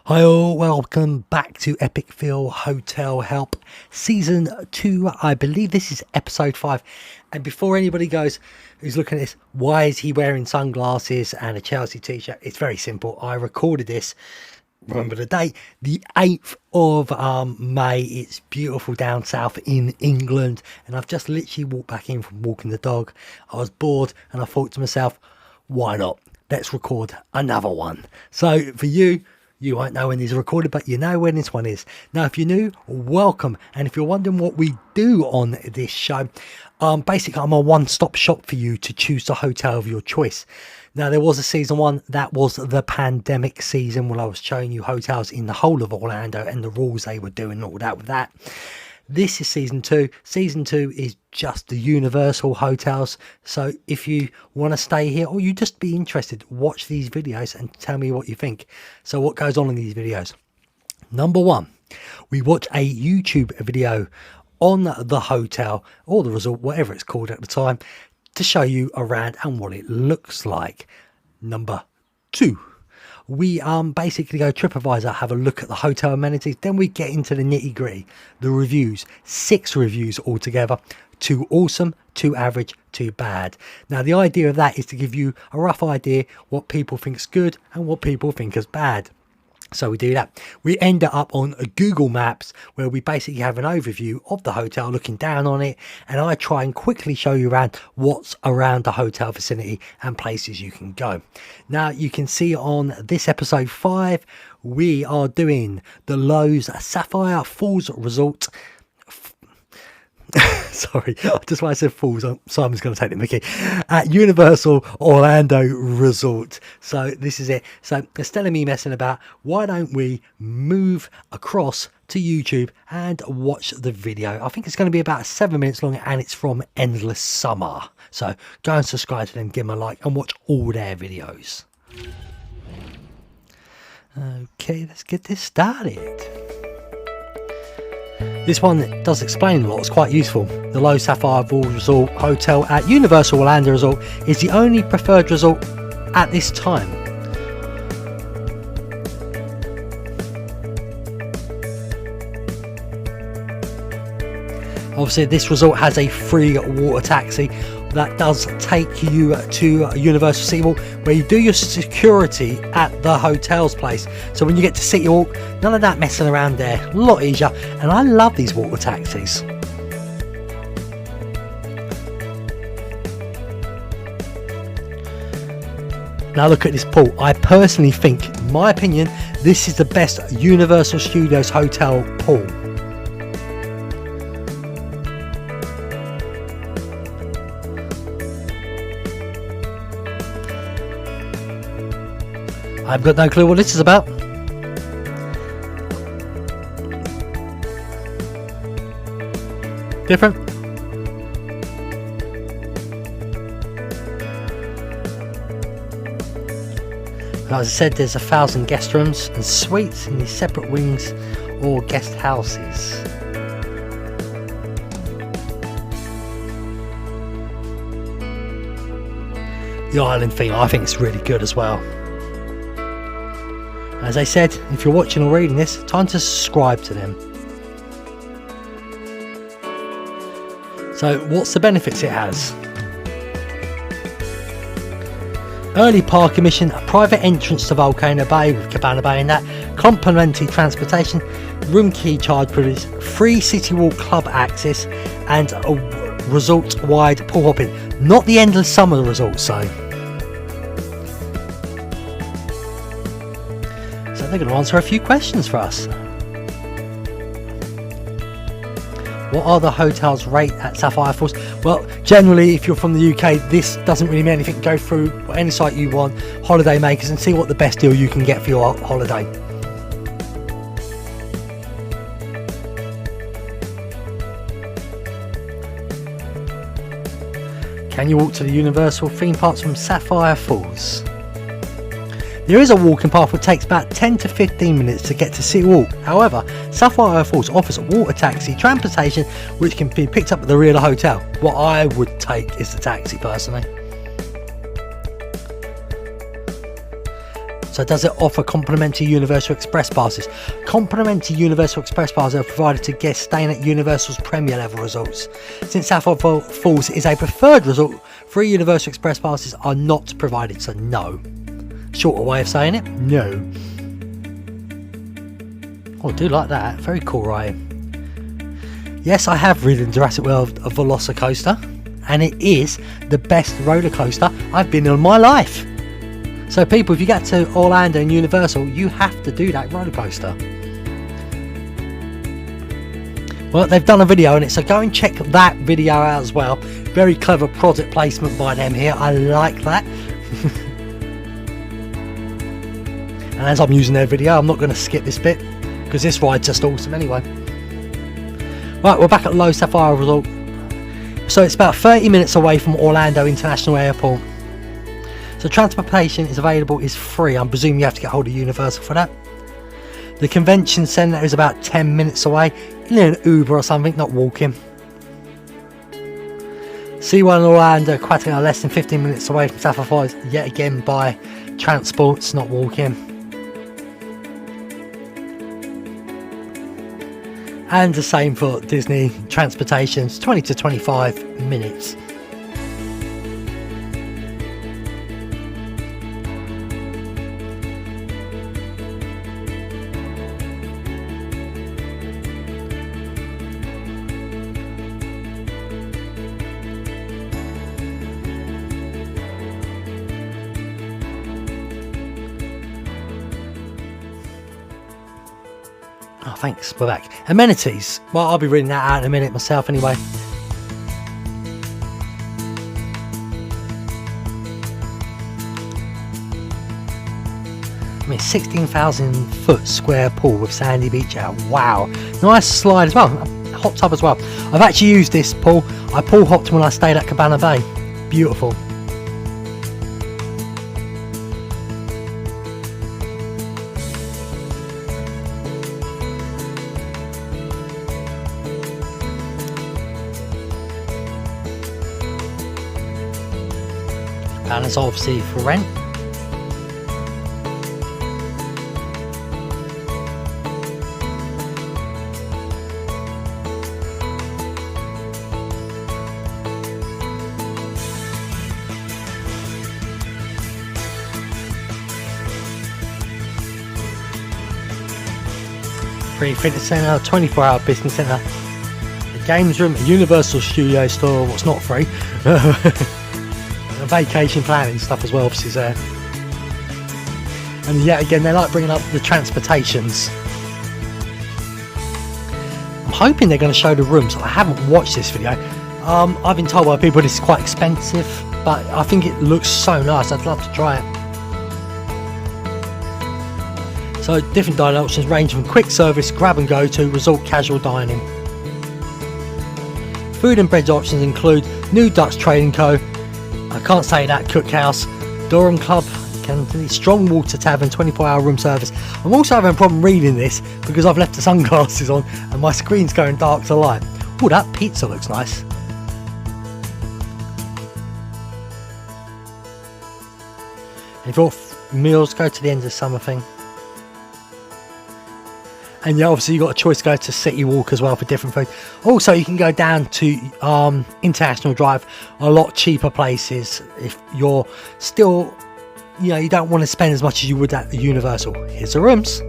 Hi all, welcome back to Epic Phill Hotel Help Season 2. I believe this is episode 5. And before anybody goes who's looking at this, why is he wearing sunglasses and a Chelsea t-shirt? It's very simple. I recorded this, remember the date, the 8th of May. It's beautiful down south in England. And I've just literally walked back in from walking the dog. I was bored and I thought to myself, why not? Let's record another one. So for you won't know when these are recorded, but you know when this one is. Now, if you're new, welcome. And if you're wondering what we do on this show, basically I'm a one-stop shop for you to choose the hotel of your choice. Now, there was a season 1 that was the pandemic season when I was showing you hotels in the whole of Orlando and the rules they were doing and all that with that. This is season 2. Season 2 is just the universal hotels. So if you want to stay here or you just be interested, watch these videos and tell me what you think. So what goes on in these videos? Number 1, we watch a YouTube video on the hotel or the resort, whatever it's called at the time, to show you around and what it looks like. Number 2, we basically go TripAdvisor, have a look at the hotel amenities, then we get into the nitty gritty, the reviews, 6 reviews altogether, 2 awesome, 2 average, 2 bad. Now the idea of that is to give you a rough idea what people think is good and what people think is bad. So we do that. We end up on Google Maps where we basically have an overview of the hotel, looking down on it, and I try and quickly show you around what's around the hotel vicinity and places you can go. Now you can see on this episode 5 we are doing the Loews Sapphire FallsResort. Sorry, I just when I said Falls, Simon's going to take the mickey. At Universal Orlando Resort. So this is it. So instead of me messing about, why don't we move across to YouTube and watch the video? I think it's going to be about 7 minutes long and it's from Endless Summer. So go and subscribe to them, give them a like and watch all their videos. Okay, let's get this started. This one does explain a lot, it's quite useful. The Loews Sapphire FallsResort Hotel at Universal Orlando Resort is the only preferred resort at this time. Obviously this resort has a free water taxi that does take you to Universal City Walk where you do your security at the hotel's place. So when you get to City Walk, none of that messing around there, a lot easier. And I love these water taxis. Now look at this pool. I personally think, in my opinion, this is the best Universal Studios hotel pool. I've got no clue what this is about. Different. As I said, there's 1,000 guest rooms and suites in these separate wings or guest houses. The island theme, I think it's really good as well. As I said, if you're watching or reading this, time to subscribe to them. So what's the benefits it has? Early park admission, a private entrance to Volcano Bay with Cabana Bay and that, complimentary transportation, room key charge privilege, free City Walk club access and a resort wide pool hopping. Not the Endless Summer resort, so they're going to answer a few questions for us. What are the hotels rate at Sapphire Falls? Well, generally, if you're from the UK, this doesn't really mean anything. Go through any site you want, holiday makers, and see what the best deal you can get for your holiday. Can you walk to the Universal theme parks from Sapphire Falls? There is a walking path which takes about 10 to 15 minutes to get to City Walk. However, Sapphire Falls offers a water taxi transportation which can be picked up at the rear of the hotel. What I would take is the taxi personally. So does it offer complimentary Universal Express passes? Complimentary Universal Express passes are provided to guests staying at Universal's Premier level resorts. Since Sapphire Falls is a preferred resort, free Universal Express passes are not provided, so no. Shorter way of saying it, no. Oh, I do like that, very cool ride. Yes, I have ridden Jurassic World Velocicoaster, and it is the best roller coaster I've been in my life. So people, if you get to Orlando and Universal, you have to do that roller coaster. Well, they've done a video on it, so go and check that video out as well. Very clever product placement by them here, I like that. And as I'm using their video, I'm not going to skip this bit, because this ride's just awesome anyway. Right, we're back at Loews Sapphire Resort. So it's about 30 minutes away from Orlando International Airport. So transportation is free. I'm presuming you have to get hold of Universal for that. The convention centre is about 10 minutes away. In an Uber or something, not walking. SeaWorld and Orlando Aquatic are less than 15 minutes away from Sapphire Falls, yet again by transports, not walking. And the same for Disney transportations, 20 to 25 minutes. Oh, thanks, we're back. Amenities. Well, I'll be reading that out in a minute myself anyway. I mean, 16,000 foot square pool with sandy beach out. Wow. Nice slide as well. Hot tub as well. I've actually used this pool. I pool hopped when I stayed at Cabana Bay. Beautiful. And it's obviously for rent. Free fitness centre, 24-hour business centre, a games room, a Universal Studio store, what's not free. Vacation planning stuff as well obviously is there. And yet again they like bringing up the transportations. I'm hoping they're going to show the rooms. I haven't watched this video. I've been told by people this is quite expensive, but I think it looks so nice. I'd love to try it. So different dining options range from quick service, grab and go to resort casual dining. Food and beverage options include New Dutch Trading Co., I can't say that, Cookhouse, Durham Club, Strong Water Tavern, 24-hour room service. I'm also having a problem reading this because I've left the sunglasses on and my screen's going dark to light. Oh, that pizza looks nice. And if your meals go to the end of the summer thing. And yeah, obviously you've got a choice to go to City Walk as well for different food. Also, you can go down to International Drive, a lot cheaper places if you're still, you know, you don't want to spend as much as you would at the Universal. Here's the rooms.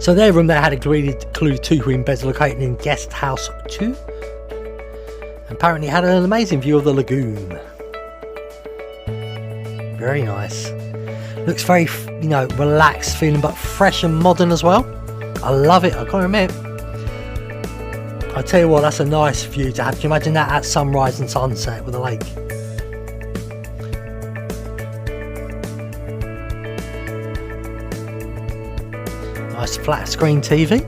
So their room they had included 2 queen beds located in Guest House 2. Apparently had an amazing view of the lagoon. Very nice. Looks very, you know, relaxed feeling, but fresh and modern as well. I love it, I can't admit. I tell you what, that's a nice view to have. Can you imagine that at sunrise and sunset with a lake? Nice flat screen TV.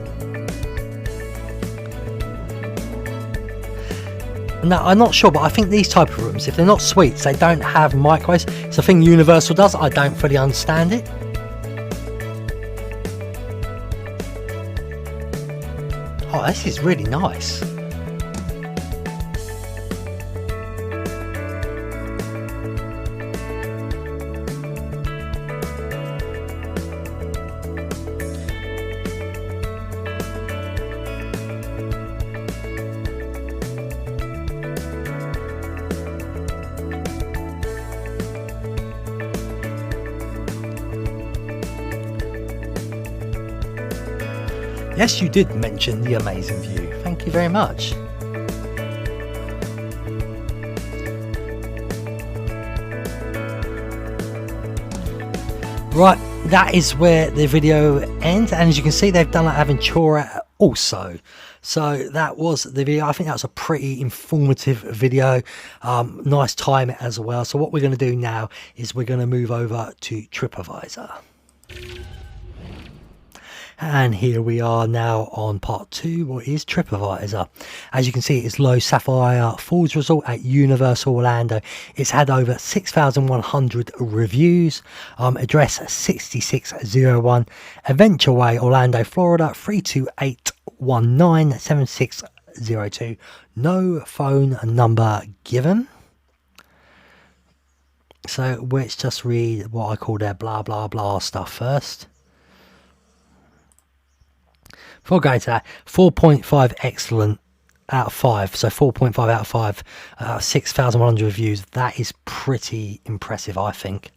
Now, I'm not sure, but I think these type of rooms, if they're not suites, they don't have microwaves. It's a thing Universal does. I don't fully understand it. Oh, this is really nice. Yes, you did mention the amazing view. Thank you very much. Right, that is where the video ends, and as you can see, they've done an Aventura also. So that was the video. I think that was a pretty informative video. Nice time as well. So what we're going to do now is we're going to move over to TripAdvisor. And here we are now on part 2, what is TripAdvisor. As you can see, it's Loews Sapphire FallsResort at Universal Orlando. It's had over 6,100 reviews. Address 6601 Adventure Way, Orlando, Florida 328197602. No phone number given. So let's just read what I call their blah blah blah stuff first. Before going to that, 4.5 excellent out of 5. So 4.5 out of 5, 6,100 reviews. That is pretty impressive, I think.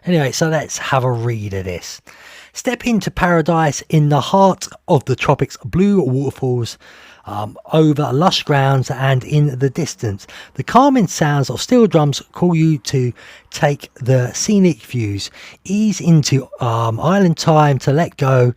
Anyway, so let's have a read of this. Step into paradise in the heart of the tropics. Blue waterfalls over lush grounds, and in the distance the calming sounds of steel drums call you to take the scenic views. Ease into island time to let go.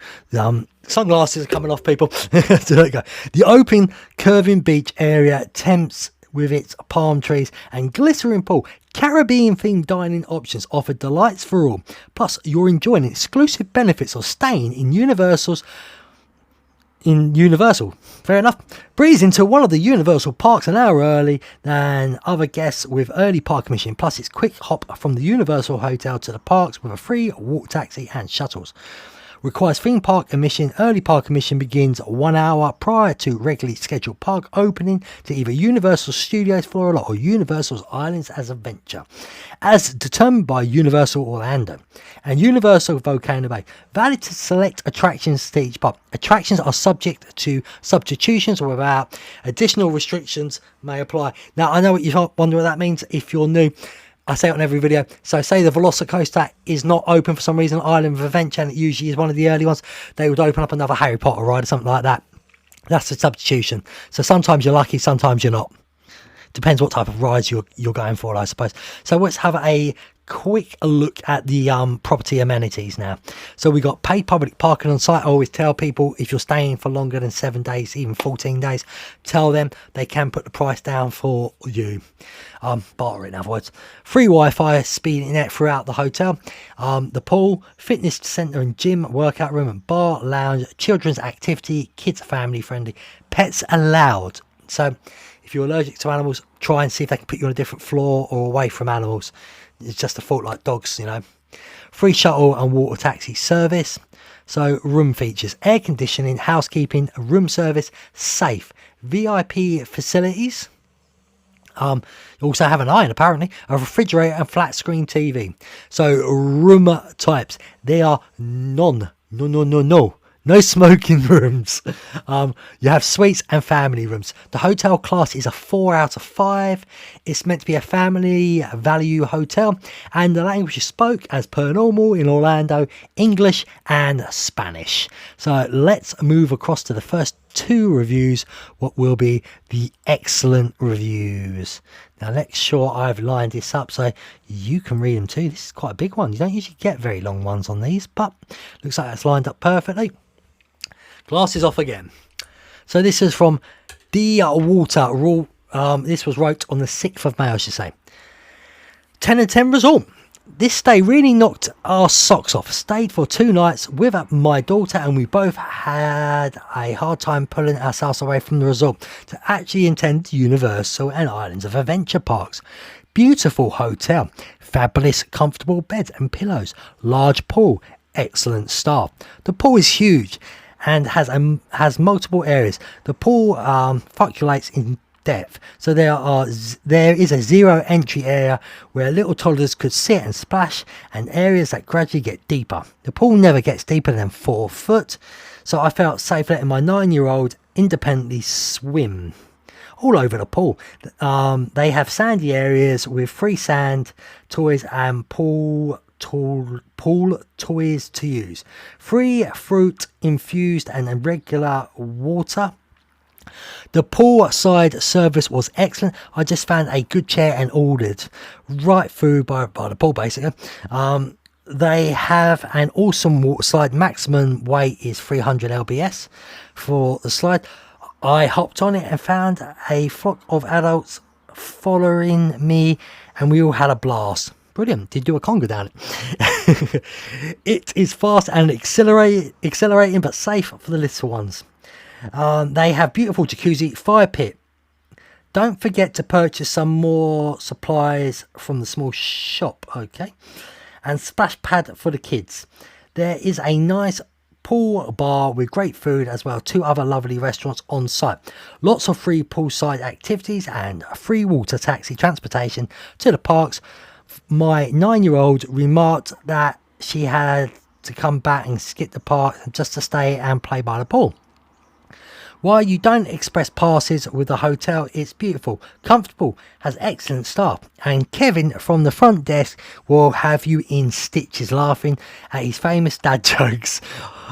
Sunglasses are coming off, people. To let go. The open curving beach area tempts with its palm trees and glittering pool. Caribbean themed dining options offer delights for all. Plus, you're enjoying exclusive benefits of staying in Universal. Fair enough. Breeze into one of the Universal parks an hour early than other guests with early park admission. Plus, it's quick hop from the Universal Hotel to the parks with a free walk taxi and shuttles. Requires theme park admission. Early park admission begins 1 hour prior to regularly scheduled park opening to either Universal Studios Florida or Universal's Islands as Adventure, as determined by Universal Orlando and Universal Volcano Bay. Valid to select attractions to each park. Attractions are subject to substitutions without additional restrictions may apply. Now, I know what you wonder what that means if you're new. I say it on every video. So say the Velocicoaster is not open for some reason, Island of Adventure, and it usually is one of the early ones, they would open up another Harry Potter ride or something like that. That's a substitution. So sometimes you're lucky, sometimes you're not. Depends what type of rides you're going for, I suppose. So let's have a quick look at the property amenities now. So we got paid public parking on site. I always tell people, if you're staying for longer than 7 days, even 14 days, tell them they can put the price down for you. Barter it, in other words. Free Wi-Fi, speed internet throughout the hotel. The pool, fitness centre and gym, workout room and bar, lounge, children's activity, kids family friendly, pets allowed. So if you're allergic to animals, try and see if they can put you on a different floor or away from animals. It's just a fault like dogs, you know. Free shuttle and water taxi service. So room features: air conditioning, housekeeping, room service, safe, VIP facilities. You also have an iron, apparently, a refrigerator and flat screen TV. So room types, they are no smoking rooms. You have suites and family rooms. The hotel class is a 4 out of 5. It's meant to be a family value hotel, and the language is spoke as per normal in Orlando, English and Spanish. So let's move across to the first 2 reviews, what will be the excellent reviews. Now let's sure I've lined this up so you can read them too. This is quite a big one. You don't usually get very long ones on these, but looks like that's lined up perfectly. Glasses off again. So this is from The Water Rule. This was wrote on the 6th of May, I should say. 10 and 10 resort. This stay really knocked our socks off. Stayed for 2 nights with my daughter, and we both had a hard time pulling ourselves away from the resort to actually attend Universal and Islands of Adventure parks. Beautiful hotel, fabulous comfortable beds and pillows, large pool, excellent staff. The pool is huge and has multiple areas. The pool fluctuates in depth, so there is a 0 entry area where little toddlers could sit and splash, and areas that gradually get deeper. The pool never gets deeper than 4 foot, so I felt safe letting my 9-year-old independently swim all over the pool. They have sandy areas with free sand toys and pool pool toys to use. Free fruit infused and regular water. The poolside service was excellent. I just found a good chair and ordered right through by the pool basically. They have an awesome water slide. Maximum weight is 300 lbs for the slide. I hopped on it and found a flock of adults following me, and we all had a blast. Brilliant. Did do a conga down it. It is fast and accelerating, but safe for the little ones. They have beautiful jacuzzi, fire pit. Don't forget to purchase some more supplies from the small shop, okay? And splash pad for the kids. There is a nice pool bar with great food as well. 2 other lovely restaurants on site. Lots of free poolside activities and free water taxi transportation to the parks. My 9-year-old remarked that she had to come back and skip the park just to stay and play by the pool. While you don't express passes with the hotel, it's beautiful, comfortable, has excellent staff, and Kevin from the front desk will have you in stitches laughing at his famous dad jokes.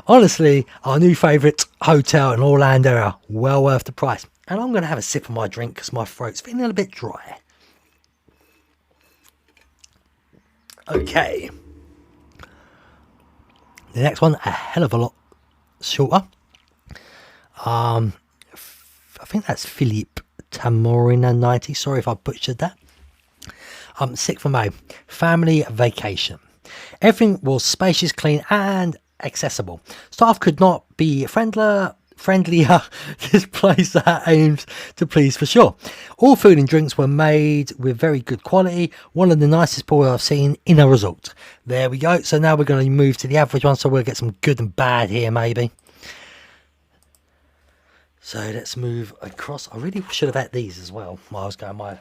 Honestly, our new favourite hotel in Orlando are well worth the price. And I'm going to have a sip of my drink because my throat's feeling a little bit dry. Okay. The next one, a hell of a lot shorter. I think that's Philippe Tamorina 90. Sorry if I butchered that. 6th of May. Family vacation. Everything was spacious, clean and accessible. Staff could not be friendlier. This place that aims to please for sure. All food and drinks were made with very good quality. One of the nicest pools I've seen in a resort. There we go. So now we're going to move to the average one. So we'll get some good and bad here maybe. So let's move across. I really should have had these as well while I was going my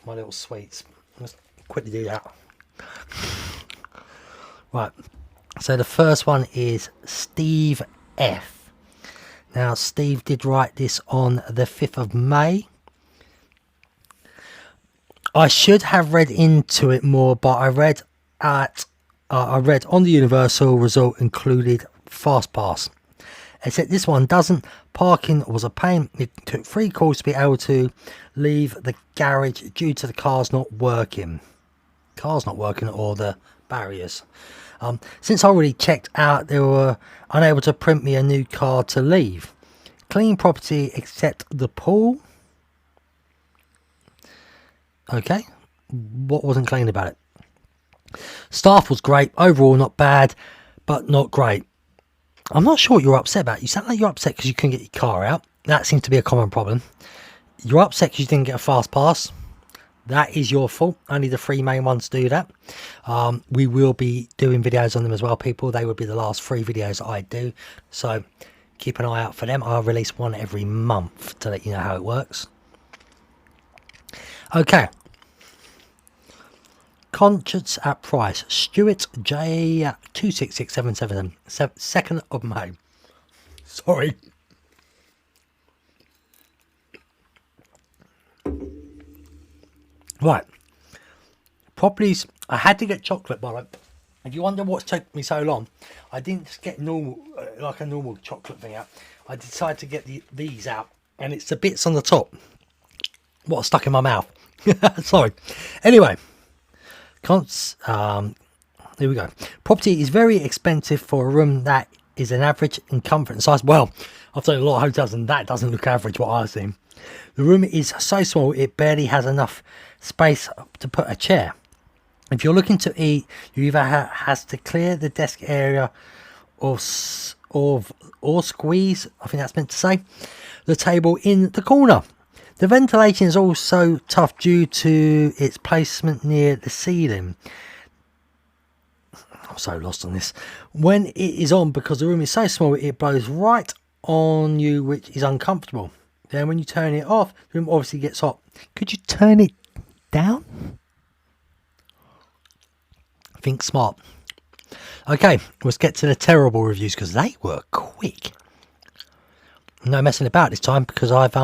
little sweets. Let's quickly do that. Right. So the first one is Steve F. Now Steve did write this on the 5th of May. I should have read into it more, but I read on the Universal Resort included Fast Pass. Except this one doesn't. Parking was a pain. It took 3 calls to be able to leave the garage due to the cars not working. Or the barriers. Since I already checked out, they were unable to print me a new card to leave. Clean property except the pool. Okay. What wasn't clean about it? Staff was great. Overall not bad, but not great. I'm not sure what you're upset about. You sound like you're upset because you couldn't get your car out. That seems to be a common problem. You're upset because you didn't get a fast pass. That is your fault. Only the 3 main ones do that. We will be doing videos on them as well, people. They will be the last 3 videos I do. So keep an eye out for them. I'll release one every month to let you know how it works. Okay. Conscience at price. Stuart J 266777. 2nd of May. Sorry. Right. Properties. I had to get chocolate, by the way. If you wonder what's taken me so long, I didn't just get normal, like a normal chocolate thing out. I decided to get these out, and it's the bits on the top what stuck in my mouth. Sorry. Anyway. Here we go. Property is very expensive for a room that is an average in comfort and size. Well, I've done a lot of hotels and that doesn't look average what I've seen. The room is so small it barely has enough space to put a chair. If you're looking to eat, you either has to clear the desk area or squeeze, I think that's meant to say, the table in the corner. The ventilation is also tough due to its placement near the ceiling. I'm so lost on this. When it is on, because the room is so small, it blows right on you, which is uncomfortable. Then when you turn it off, the room obviously gets hot. Could you turn it down? Think smart. Okay, let's get to the terrible reviews because they were quick. No messing about this time because I've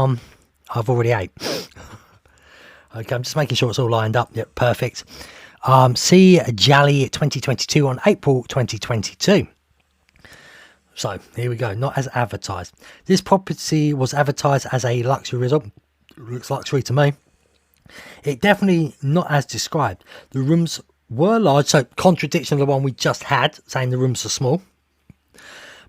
already ate. Okay, I'm just making sure it's all lined up. Yep, perfect. See Jolly 2022 on April 2022. So here we go, not as advertised. This property was advertised as a luxury resort. Looks luxury to me. It definitely not as described. The rooms were large, so contradiction of the one we just had, saying the rooms are small.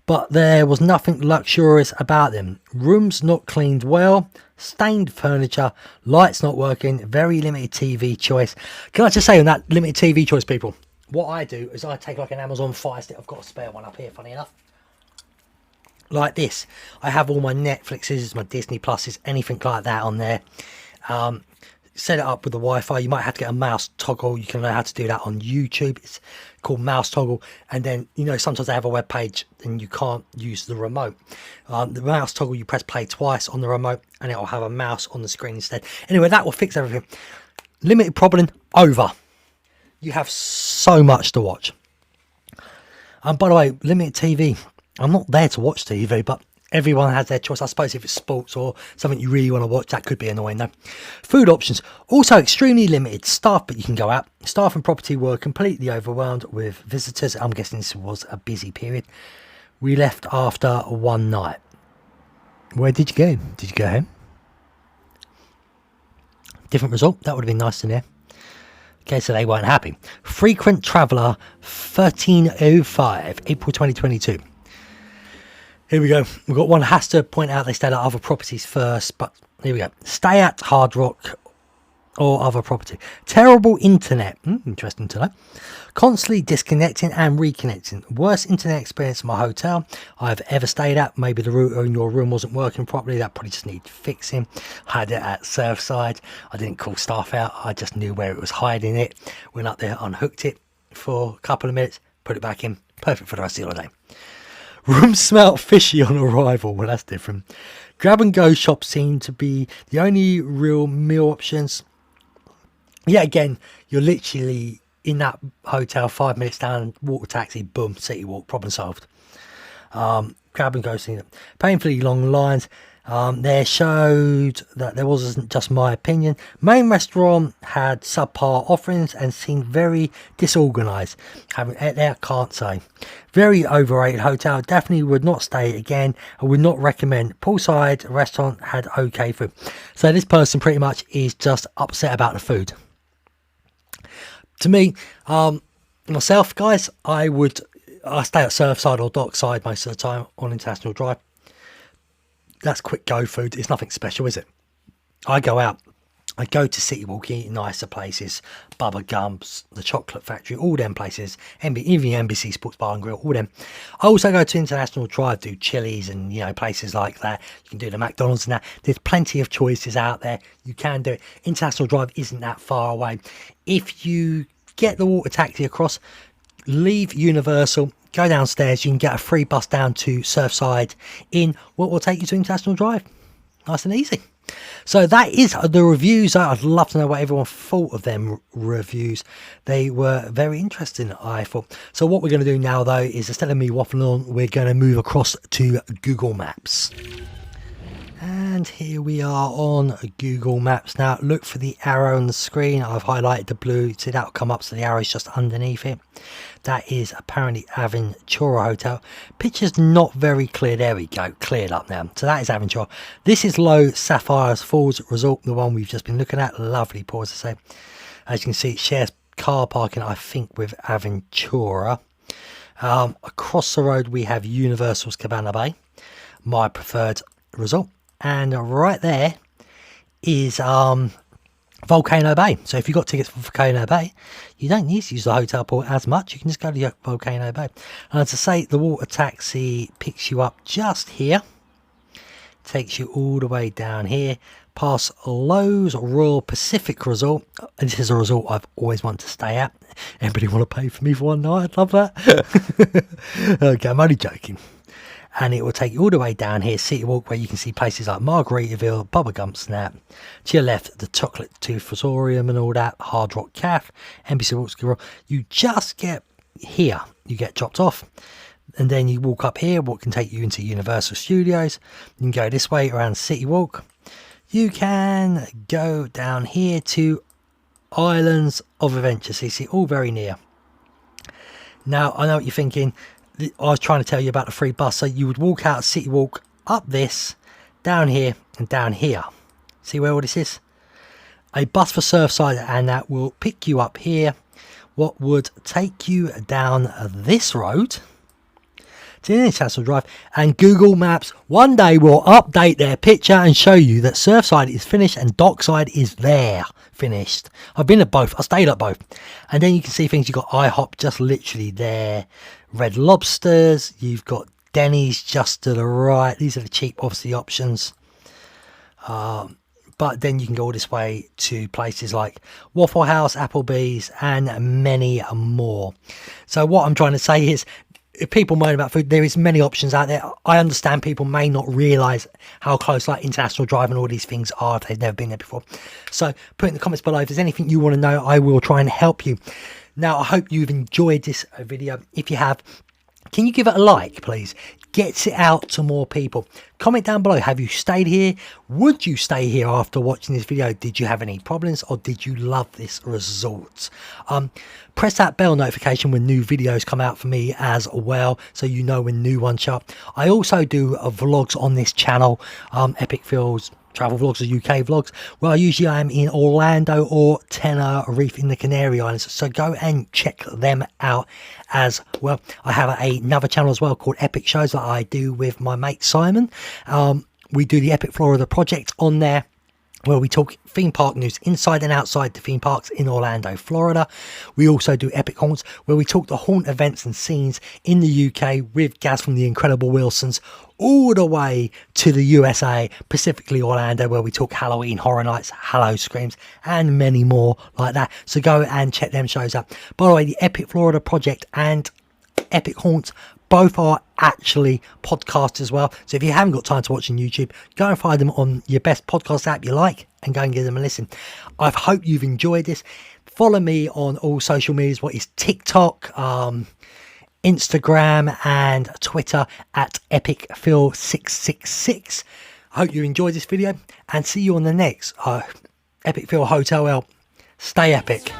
But there was nothing luxurious about them. Rooms not cleaned well, stained furniture, lights not working, very limited TV choice. Can I just say on that limited TV choice, people, what I do is I take like an Amazon Fire Stick. I've got a spare one up here, funny enough. Like this. I have all my Netflixes, my Disney Pluses, anything like that on there. Set it up with the Wi-Fi. You might have to get a mouse toggle. You can learn how to do that on YouTube. It's called mouse toggle. And then, you know, sometimes they have a web page and you can't use the remote. The mouse toggle, you press play twice on the remote and it will have a mouse on the screen instead. Anyway, that will fix everything. Limited problem over. You have so much to watch. And by the way, limited TV. I'm not there to watch TV, but everyone has their choice. I suppose if it's sports or something you really want to watch, that could be annoying though. Food options, also extremely limited. Staff, but you can go out. Staff and property were completely overwhelmed with visitors. I'm guessing this was a busy period. We left after one night. Where did you go? Did you go home? Different result. That would have been nice to know. Okay, so they weren't happy. Frequent traveller 1305, April 2022. Here we go. We've got one has to point out they stayed at other properties first, but here we go. Stay at Hard Rock or other property. Terrible internet. Interesting to know. Constantly disconnecting and reconnecting. Worst internet experience in my hotel I've ever stayed at. Maybe the router in your room wasn't working properly. That probably just needed fixing. I had it at Surfside. I didn't call staff out. I just knew where it was hiding it. Went up there, unhooked it for a couple of minutes, put it back in. Perfect for the rest of the holiday. Room smelt fishy on arrival. Well, that's different. Grab and go shops seem to be the only real meal options. Yeah, again, you're literally in that hotel, 5 minutes down, water taxi, boom, city walk, problem solved. Grab and go scene. Painfully long lines. There showed that there wasn't just my opinion. Main restaurant had subpar offerings and seemed very disorganised. Having ate there, can't say. Very overrated hotel. Definitely would not stay again. I would not recommend. Poolside restaurant had okay food. So this person pretty much is just upset about the food. To me, myself, guys, I stay at Surfside or Dockside most of the time on International Drive. That's quick go food. It's nothing special, is it? I go out. I go to City Walk, eat nicer places, Bubba Gumps, the Chocolate Factory, all them places, even NBC Sports Bar and Grill, all them. I also go to International Drive, do Chili's and, you know, places like that. You can do the McDonald's and that. There's plenty of choices out there. You can do it. International Drive isn't that far away. If you get the water taxi across, leave Universal, go downstairs, you can get a free bus down to Surfside in what will take you to International Drive. Nice and easy. So that is the reviews. I'd love to know what everyone thought of them reviews. They were very interesting, I thought. So what we're going to do now, though, is instead of me waffling on, we're going to move across to Google Maps. And here we are on Google Maps. Now look for the arrow on the screen. I've highlighted the blue. See, that'll come up, so the arrow is just underneath it. That is apparently Aventura Hotel. Picture's not very clear. There we go, cleared up now. So that is Aventura. This is Loews Sapphire's FallsResort, the one we've just been looking at. Lovely pause to say. As you can see, it shares car parking, I think, with Aventura. Across the road we have Universal's Cabana Bay, my preferred resort. And right there is Volcano Bay. So if you've got tickets for Volcano Bay, you don't need to use the hotel port as much. You can just go to Volcano Bay. And as I say, the water taxi picks you up just here, takes you all the way down here, past Loews Royal Pacific Resort. And this is a resort I've always wanted to stay at. Anybody want to pay for me for one night? I'd love that. Okay, I'm only joking. And it will take you all the way down here, City Walk, where you can see places like Margaritaville, Bubba Gump Snap. To your left, the Chocolate Toothorium and all that, Hard Rock Cafe, NBC Sports Grill. You just get here, you get dropped off, and then you walk up here, what can take you into Universal Studios. You can go this way around City Walk. You can go down here to Islands of Adventure. So you see, all very near. Now, I know what you're thinking. I was trying to tell you about the free bus. So you would walk out City Walk, up this, down here, and down here. See where all this is? A bus for Surfside, and that will pick you up here. What would take you down this road to the International Drive, and Google Maps one day will update their picture and show you that Surfside is finished and Dockside is there, finished. I've been at both. I stayed at both. And then you can see things. You've got IHOP just literally there. Red Lobsters. You've got Denny's just to the right. These are the cheap, obviously, options. But then you can go all this way to places like Waffle House, Applebee's, and many more. So what I'm trying to say is, if people moan about food, there is many options out there. I understand people may not realise how close like International Drive and all these things are if they've never been there before. So put in the comments below if there's anything you want to know. I will try and help you. Now, I hope you've enjoyed this video. If you have, can you give it a like, please? Gets it out to more people. Comment down below. Have you stayed here? Would you stay here after watching this video? Did you have any problems, or did you love this resort? Press that bell notification when new videos come out for me as well, so you know when new ones show up. I also do vlogs on this channel, Epic Phil's travel vlogs or UK vlogs, where usually I am in Orlando or Tenerife in the Canary Islands, so go and check them out as well. I have another channel as well called Epic Shows that I do with my mate Simon. We do the Epic Florida project on there, where we talk theme park news inside and outside the theme parks in Orlando, Florida. We also do Epic Haunts, where we talk the haunt events and scenes in the UK with Gaz from the Incredible Wilsons, all the way to the USA, specifically Orlando, where we talk Halloween, Horror Nights, Hallow Screams, and many more like that. So go and check them shows out. By the way, the Epic Florida project and Epic Haunts both are actually podcasts as well. So if you haven't got time to watch on YouTube, go and find them on your best podcast app you like and go and give them a listen. I hope you've enjoyed this. Follow me on all social medias. What is TikTok, Instagram, and Twitter at EpicPhill666. I hope you enjoyed this video, and see you on the next Epic Phill Hotel Help. Stay epic.